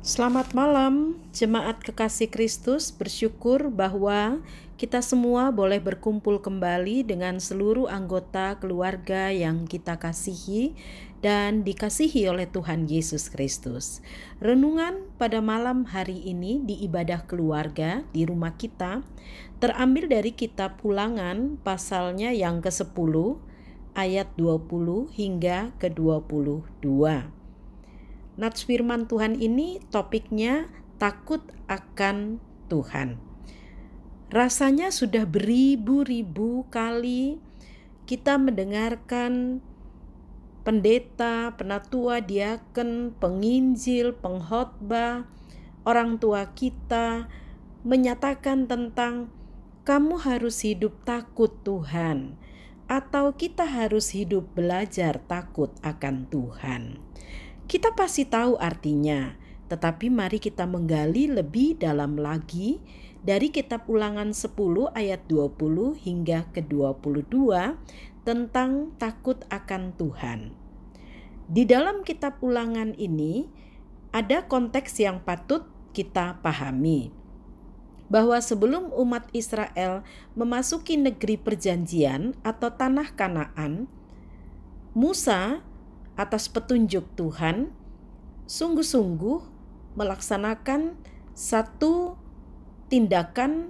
Selamat malam, jemaat kekasih Kristus. Bersyukur bahwa kita semua boleh berkumpul kembali dengan seluruh anggota keluarga yang kita kasihi dan dikasihi oleh Tuhan Yesus Kristus. Renungan pada malam hari ini di ibadah keluarga di rumah kita terambil dari kitab Ulangan pasalnya yang ke-10 ayat 20 hingga ke-22. Nats firman Tuhan ini topiknya takut akan Tuhan. Rasanya sudah beribu-ribu kali kita mendengarkan pendeta, penatua, diaken, penginjil, pengkhotbah, orang tua kita menyatakan tentang kamu harus hidup takut Tuhan, atau kita harus hidup belajar takut akan Tuhan. Kita pasti tahu artinya, tetapi mari kita menggali lebih dalam lagi dari kitab Ulangan 10 ayat 20 hingga ke-22 tentang takut akan Tuhan. Di dalam kitab Ulangan ini ada konteks yang patut kita pahami, bahwa sebelum umat Israel memasuki negeri perjanjian atau tanah Kanaan, Musa atas petunjuk Tuhan sungguh-sungguh melaksanakan satu tindakan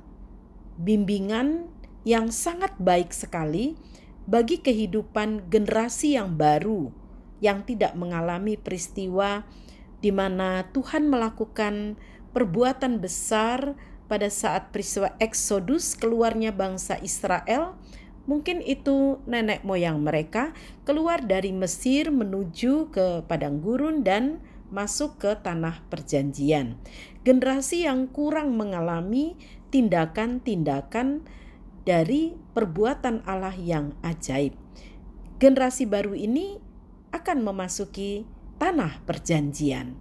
bimbingan yang sangat baik sekali bagi kehidupan generasi yang baru yang tidak mengalami peristiwa di mana Tuhan melakukan perbuatan besar pada saat peristiwa Eksodus, keluarnya bangsa Israel. Mungkin itu nenek moyang mereka keluar dari Mesir menuju ke padang gurun dan masuk ke tanah perjanjian. Generasi yang kurang mengalami tindakan-tindakan dari perbuatan Allah yang ajaib. Generasi baru ini akan memasuki tanah perjanjian,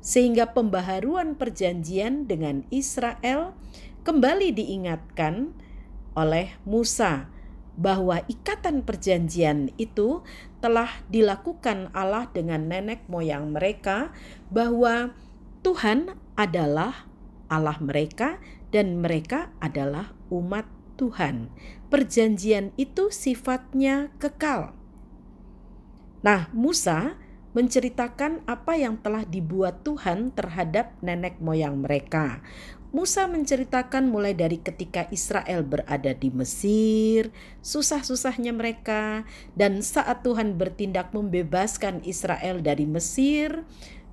sehingga pembaharuan perjanjian dengan Israel kembali diingatkan oleh Musa, bahwa ikatan perjanjian itu telah dilakukan Allah dengan nenek moyang mereka, bahwa Tuhan adalah Allah mereka dan mereka adalah umat Tuhan. Perjanjian itu sifatnya kekal. Nah, Musa menceritakan apa yang telah dibuat Tuhan terhadap nenek moyang mereka. Musa menceritakan mulai dari ketika Israel berada di Mesir, susah-susahnya mereka, dan saat Tuhan bertindak membebaskan Israel dari Mesir,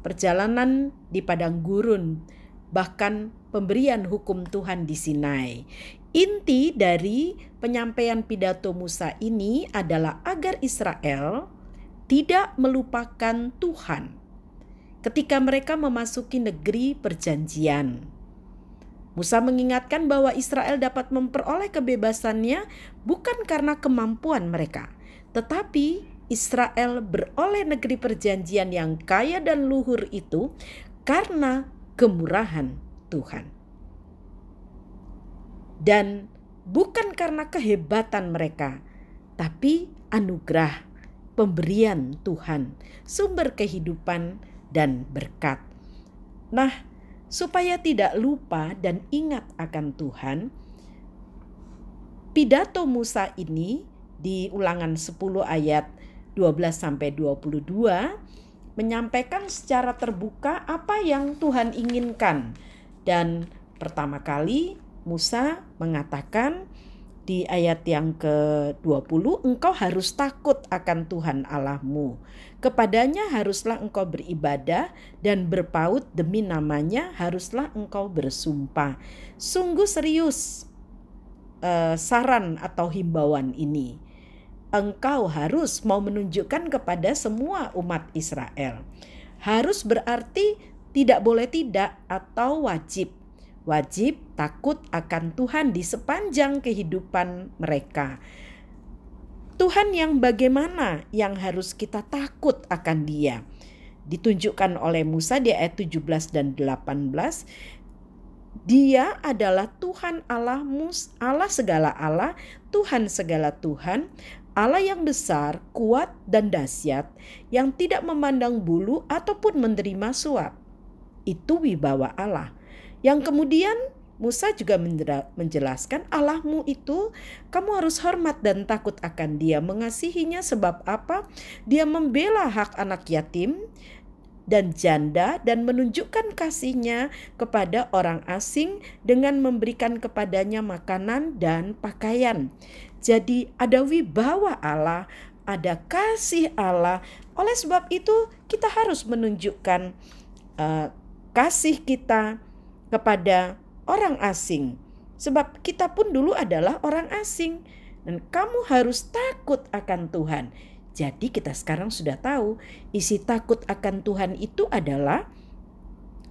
perjalanan di padang gurun, bahkan pemberian hukum Tuhan di Sinai. Inti dari penyampaian pidato Musa ini adalah agar Israel tidak melupakan Tuhan ketika mereka memasuki negeri perjanjian. Musa mengingatkan bahwa Israel dapat memperoleh kebebasannya bukan karena kemampuan mereka, tetapi Israel beroleh negeri perjanjian yang kaya dan luhur itu karena kemurahan Tuhan. Dan bukan karena kehebatan mereka, tapi anugerah, pemberian Tuhan, sumber kehidupan dan berkat. Nah, supaya tidak lupa dan ingat akan Tuhan, pidato Musa ini di Ulangan 10 ayat 12-22 menyampaikan secara terbuka apa yang Tuhan inginkan. Dan pertama kali Musa mengatakan di ayat yang ke-20, engkau harus takut akan Tuhan Allahmu. Kepadanya haruslah engkau beribadah dan berpaut demi namanya haruslah engkau bersumpah. Sungguh serius saran atau himbauan ini. Engkau harus mau menunjukkan kepada semua umat Israel. Harus berarti tidak boleh tidak atau wajib. Wajib takut akan Tuhan di sepanjang kehidupan mereka. Tuhan yang bagaimana yang harus kita takut akan Dia? Ditunjukkan oleh Musa di ayat 17 dan 18. Dia adalah Tuhan Allahmu, Allah segala Allah, Tuhan segala Tuhan, Allah yang besar, kuat dan dahsyat, yang tidak memandang bulu ataupun menerima suap. Itu wibawa Allah. Yang kemudian Musa juga menjelaskan Allahmu itu kamu harus hormat dan takut akan Dia, mengasihinya sebab apa? Dia membela hak anak yatim dan janda dan menunjukkan kasihnya kepada orang asing dengan memberikan kepadanya makanan dan pakaian. Jadi ada wibawa Allah, ada kasih Allah. Oleh sebab itu kita harus menunjukkan kasih kita kepada orang asing. Sebab kita pun dulu adalah orang asing. Dan kamu harus takut akan Tuhan. Jadi kita sekarang sudah tahu isi takut akan Tuhan itu adalah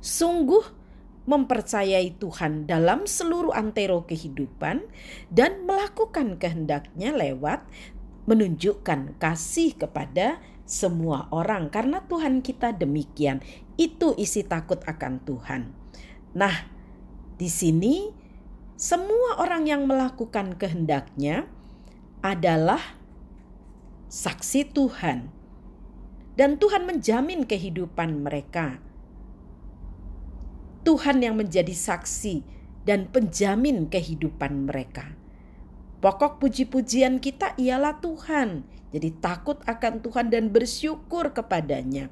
sungguh mempercayai Tuhan dalam seluruh antero kehidupan dan melakukan kehendaknya lewat menunjukkan kasih kepada semua orang. Karena Tuhan kita demikian. Itu isi takut akan Tuhan. Nah, di sini semua orang yang melakukan kehendaknya adalah saksi Tuhan. Dan Tuhan menjamin kehidupan mereka. Tuhan yang menjadi saksi dan penjamin kehidupan mereka. Pokok puji-pujian kita ialah Tuhan. Jadi takut akan Tuhan dan bersyukur kepadanya.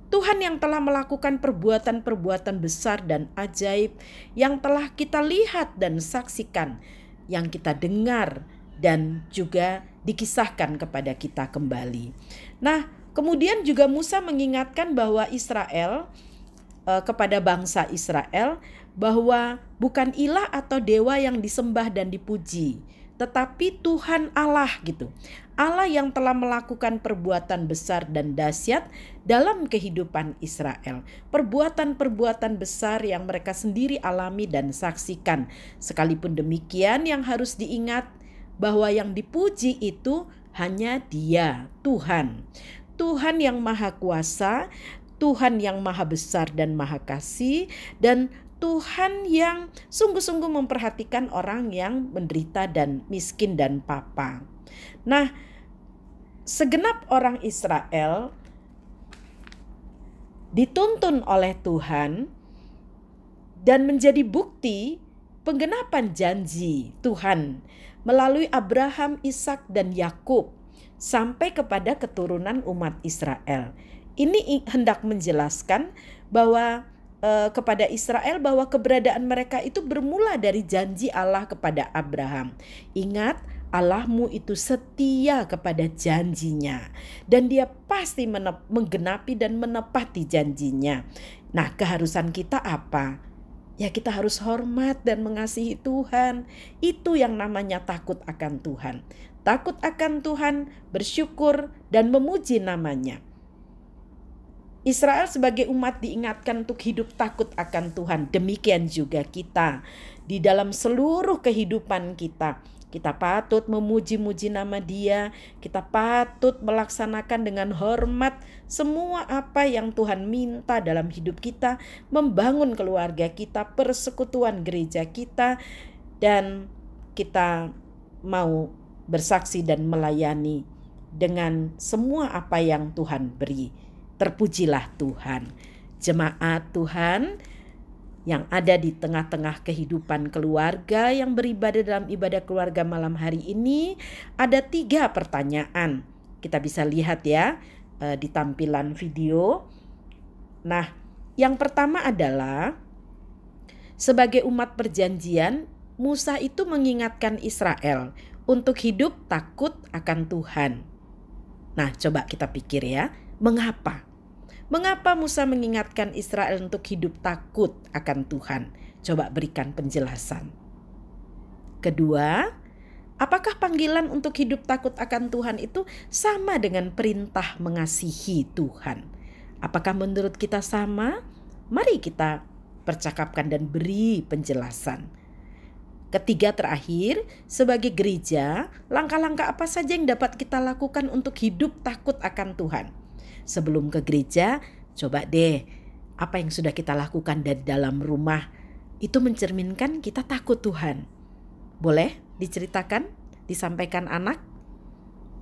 Tuhan yang telah melakukan perbuatan-perbuatan besar dan ajaib yang telah kita lihat dan saksikan, yang kita dengar dan juga dikisahkan kepada kita kembali. Nah, kemudian juga Musa mengingatkan bahwa Israel, kepada bangsa Israel, bahwa bukan ilah atau dewa yang disembah dan dipuji, tetapi Tuhan Allah gitu. Allah yang telah melakukan perbuatan besar dan dahsyat dalam kehidupan Israel. Perbuatan-perbuatan besar yang mereka sendiri alami dan saksikan. Sekalipun demikian, yang harus diingat bahwa yang dipuji itu hanya Dia, Tuhan. Tuhan yang maha kuasa, Tuhan yang maha besar dan maha kasih, dan Tuhan yang sungguh-sungguh memperhatikan orang yang menderita dan miskin dan papa. Nah, segenap orang Israel dituntun oleh Tuhan dan menjadi bukti penggenapan janji Tuhan melalui Abraham, Ishak, dan Yakub sampai kepada keturunan umat Israel. Ini hendak menjelaskan bahwa kepada Israel bahwa keberadaan mereka itu bermula dari janji Allah kepada Abraham. Ingat, Allahmu itu setia kepada janjinya dan Dia pasti menggenapi dan menepati janjinya. Nah, keharusan kita apa? Ya, kita harus hormat dan mengasihi Tuhan. Itu yang namanya takut akan Tuhan. Takut akan Tuhan, bersyukur dan memuji namanya. Israel sebagai umat diingatkan untuk hidup takut akan Tuhan. Demikian juga kita di dalam seluruh kehidupan kita. Kita patut memuji-muji nama Dia. Kita patut melaksanakan dengan hormat semua apa yang Tuhan minta dalam hidup kita. Membangun keluarga kita, persekutuan gereja kita. Dan kita mau bersaksi dan melayani dengan semua apa yang Tuhan beri. Terpujilah Tuhan. Jemaat Tuhan yang ada di tengah-tengah kehidupan keluarga yang beribadah dalam ibadah keluarga malam hari ini, ada 3 pertanyaan. Kita bisa lihat ya di tampilan video. Nah, yang pertama adalah sebagai umat perjanjian, Musa itu mengingatkan Israel untuk hidup takut akan Tuhan. Nah, coba kita pikir ya, mengapa? Mengapa Musa mengingatkan Israel untuk hidup takut akan Tuhan? Coba berikan penjelasan. Kedua, apakah panggilan untuk hidup takut akan Tuhan itu sama dengan perintah mengasihi Tuhan? Apakah menurut kita sama? Mari kita percakapkan dan beri penjelasan. Ketiga, terakhir, sebagai gereja, langkah-langkah apa saja yang dapat kita lakukan untuk hidup takut akan Tuhan? Sebelum ke gereja, coba deh apa yang sudah kita lakukan dari dalam rumah itu mencerminkan kita takut Tuhan. Boleh diceritakan, disampaikan anak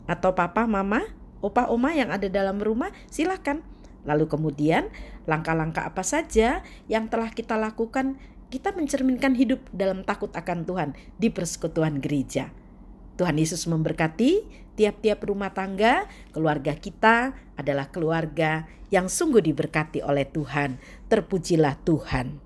atau papa, mama, opa, oma yang ada dalam rumah, silakan Lalu kemudian langkah-langkah apa saja yang telah kita lakukan, kita mencerminkan hidup dalam takut akan Tuhan di persekutuan gereja. Tuhan Yesus memberkati tiap-tiap rumah tangga. Keluarga kita adalah keluarga yang sungguh diberkati oleh Tuhan. Terpujilah Tuhan.